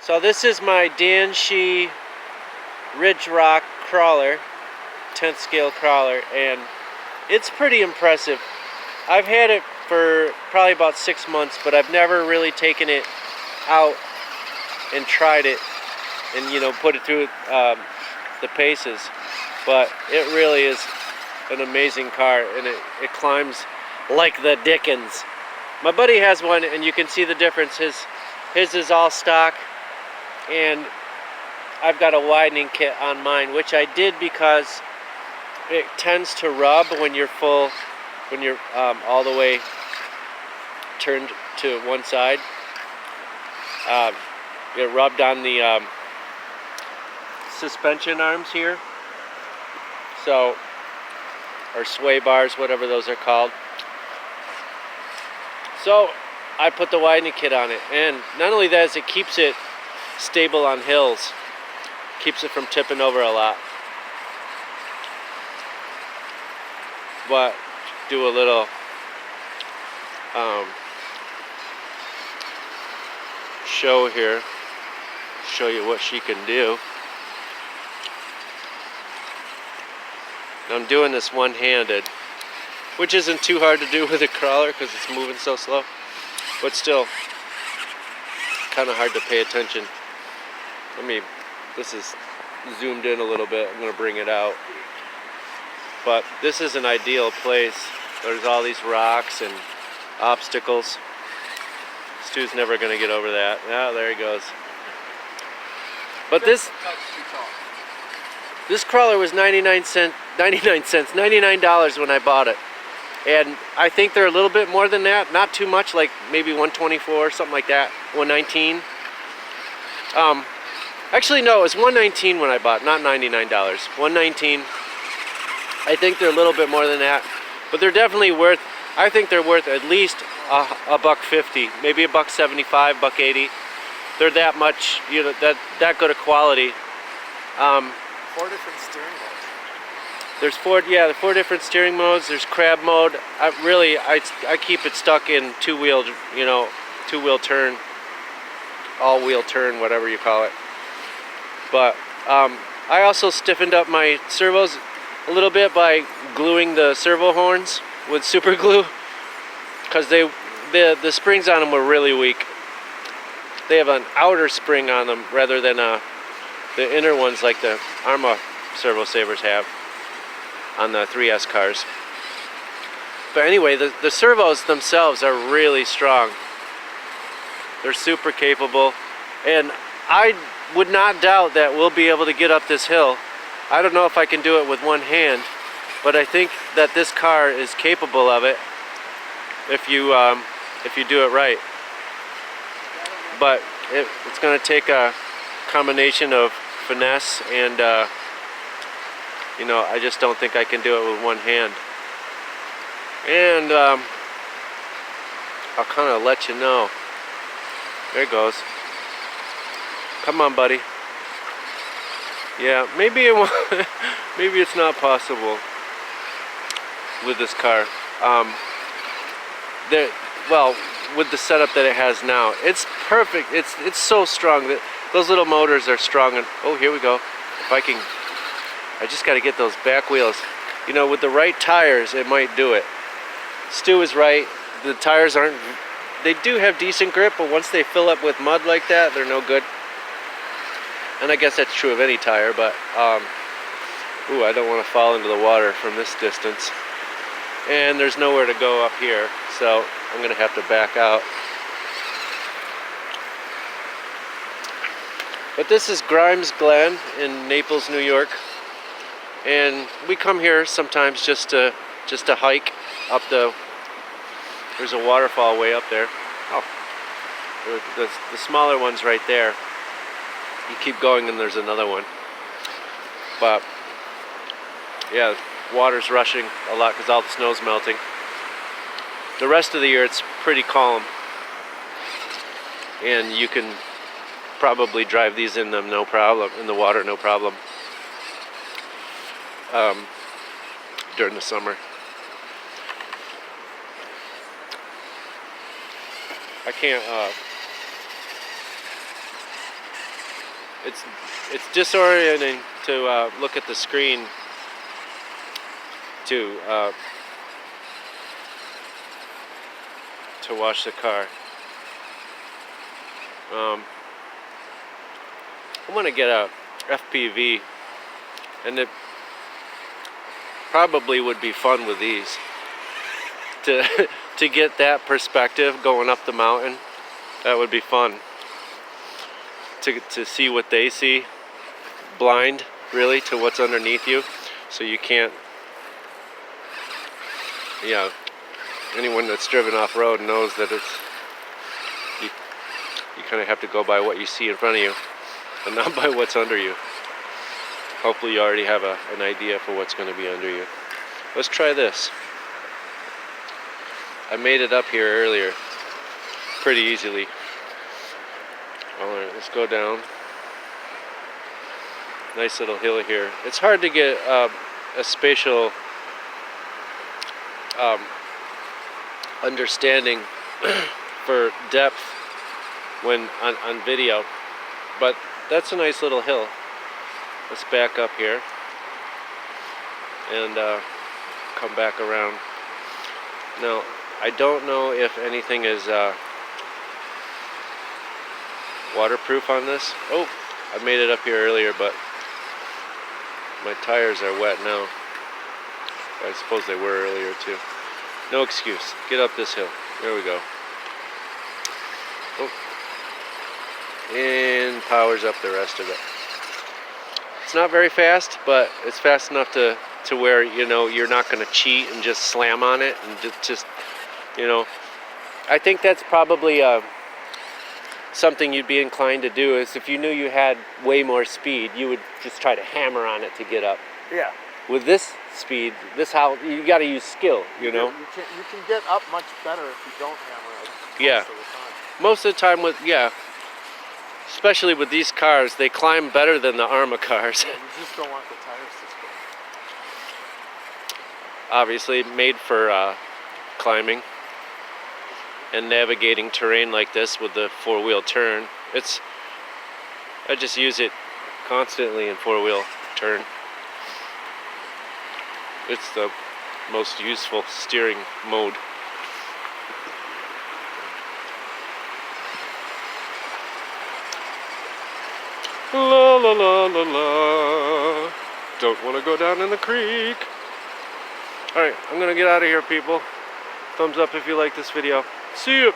So this is my Danchee Ridgerock crawler, 10th scale crawler, and it's pretty impressive. I've had it for probably about 6 months, but I've never really taken it out and tried it and, you know, put it through the paces. But it really is an amazing car, and it climbs like the dickens. My buddy has one, and you can see the difference. His is all stock, and I've got a widening kit on mine, which I did because it tends to rub when you're full, when you're all the way turned to one side. It rubbed on the suspension arms here, so, or sway bars, whatever those are called. So I put the widening kit on it, and not only that, it keeps it stable on hills, keeps it from tipping over a lot. But do a little show here, show you what she can do. I'm doing this one-handed, which isn't too hard to do with a crawler because it's moving so slow, but still kind of hard to pay attention. This is zoomed in a little bit. I'm going to bring it out. But this is an ideal place. There's all these rocks and obstacles. Stu's never going to get over that. Oh, there he goes. But this crawler was $99 when I bought it. And I think they're a little bit more than that. Not too much, like maybe $124 or something like that. $119. Actually, no, it was $119 when I bought it, not $99. $119. I think they're a little bit more than that, but they're definitely worth. I think they're worth at least $1.50, maybe $1.75, $1.80. They're that much, you know, that good of quality. 4 different steering modes. There's the 4 different steering modes. There's crab mode. I keep it stuck in two-wheel, you know, two-wheel turn, all-wheel turn, whatever you call it. But I also stiffened up my servos a little bit by gluing the servo horns with super glue, because the springs on them were really weak. They have an outer spring on them rather than the inner ones like the Arma servo savers have on the 3S cars. But anyway, the servos themselves are really strong. They're super capable, and I would not doubt that we'll be able to get up this hill. I don't know if I can do it with one hand, but I think that this car is capable of it if you do it right. But it's going to take a combination of finesse and you know, I just don't think I can do it with one hand. And I'll kind of let you know. There it goes. Come on, buddy. Yeah, maybe it's not possible with this car. Well, with the setup that it has now, it's perfect. It's so strong that those little motors are strong. And oh, here we go. If I just got to get those back wheels. You know, with the right tires, it might do it. Stu is right. The tires aren't. They do have decent grip, but once they fill up with mud like that, they're no good. And I guess that's true of any tire, but ooh, I don't want to fall into the water from this distance. And there's nowhere to go up here, so I'm going to have to back out. But this is Glen in Naples, New York. And we come here sometimes just to hike up there's a waterfall way up there. Oh, the smaller one's right there. You keep going and there's another one. But yeah, water's rushing a lot because all the snow's melting. The rest of the year it's pretty calm, and you can probably drive these in them no problem, in the water no problem, during the summer. I can't it's disorienting to look at the screen to wash the car. I want to get a FPV, and it probably would be fun with these to to get that perspective going up the mountain. That would be fun to see what they see, blind really to what's underneath you, so you can't, yeah, anyone that's driven off-road knows that it's you kind of have to go by what you see in front of you and not by what's under you. Hopefully you already have an idea for what's going to be under you. Let's try this. I made it up here earlier pretty easily. Alright, let's go down. Nice little hill here. It's hard to get a spatial understanding for depth when on video, but that's a nice little hill. Let's back up here and come back around. Now, I don't know if anything is waterproof on this. Oh, I made it up here earlier, but my tires are wet now. I suppose they were earlier too. No excuse. Get up this hill. There we go. Oh. And powers up the rest of it. It's not very fast, but it's fast enough to where, you know, you're not going to cheat and just slam on it and just, you know. I think that's probably something you'd be inclined to do, is if you knew you had way more speed, you would just try to hammer on it to get up. Yeah. With this speed, how you got to use skill, you know. You can get up much better if you don't hammer it. Yeah. Most of the time with, yeah. Especially with these cars, they climb better than the ARMA cars. Yeah, you just don't want the tires to spin. Obviously made for climbing and navigating terrain like this with the four-wheel turn. I just use it constantly in four-wheel turn. It's the most useful steering mode. La la la la la. Don't want to go down in the creek. Alright, I'm gonna get out of here, people. Thumbs up if you like this video. See you.